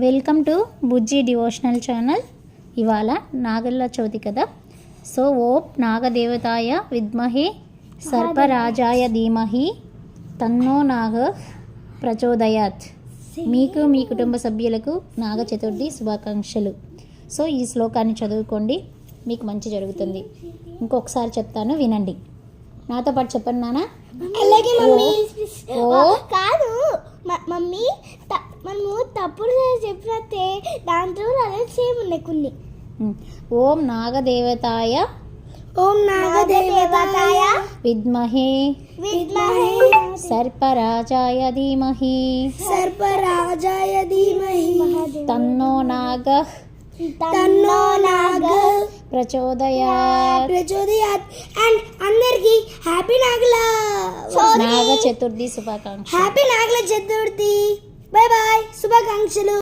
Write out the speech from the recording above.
Welcome to Bujji devotional channel. ఇవాళ నాగల చవితి కదా. So ఓం నాగదేవతాయ విద్మహే సర్పరాజాయ ధీమహి తన్నో నాగ ప్రచోదయాత్. మీకు మీ కుటుంబ సభ్యులకు నాగ చతుర్థి శుభాకాంక్షలు. సో ఈ శ్లోకాన్ని చదువుకోండి, మీకు మంచి జరుగుతుంది. ఇంకొకసారి చెప్తాను, వినండి. నాతో పాటు చెప్పండి నాన్న. అలాగే మమ్మీ. కాదు మమ్మీ, మనము తప్పుడు చెప్పినట్టే దాంట్లో అదే సేమ్ ఉన్నాయి కొన్ని. ఓం నాగదేవతాయ విద్మహే సర్పరాజాయ ధీమహి తన్నో నాగ ప్రచోదయాత్. అండ్ అందరికి హ్యాపీ నాగ చతుర్థి శుభాకాంక్షలు. హ్యాపీ నాగల చతుర్థి. బై బాయ్, శుభాకాంక్షలు.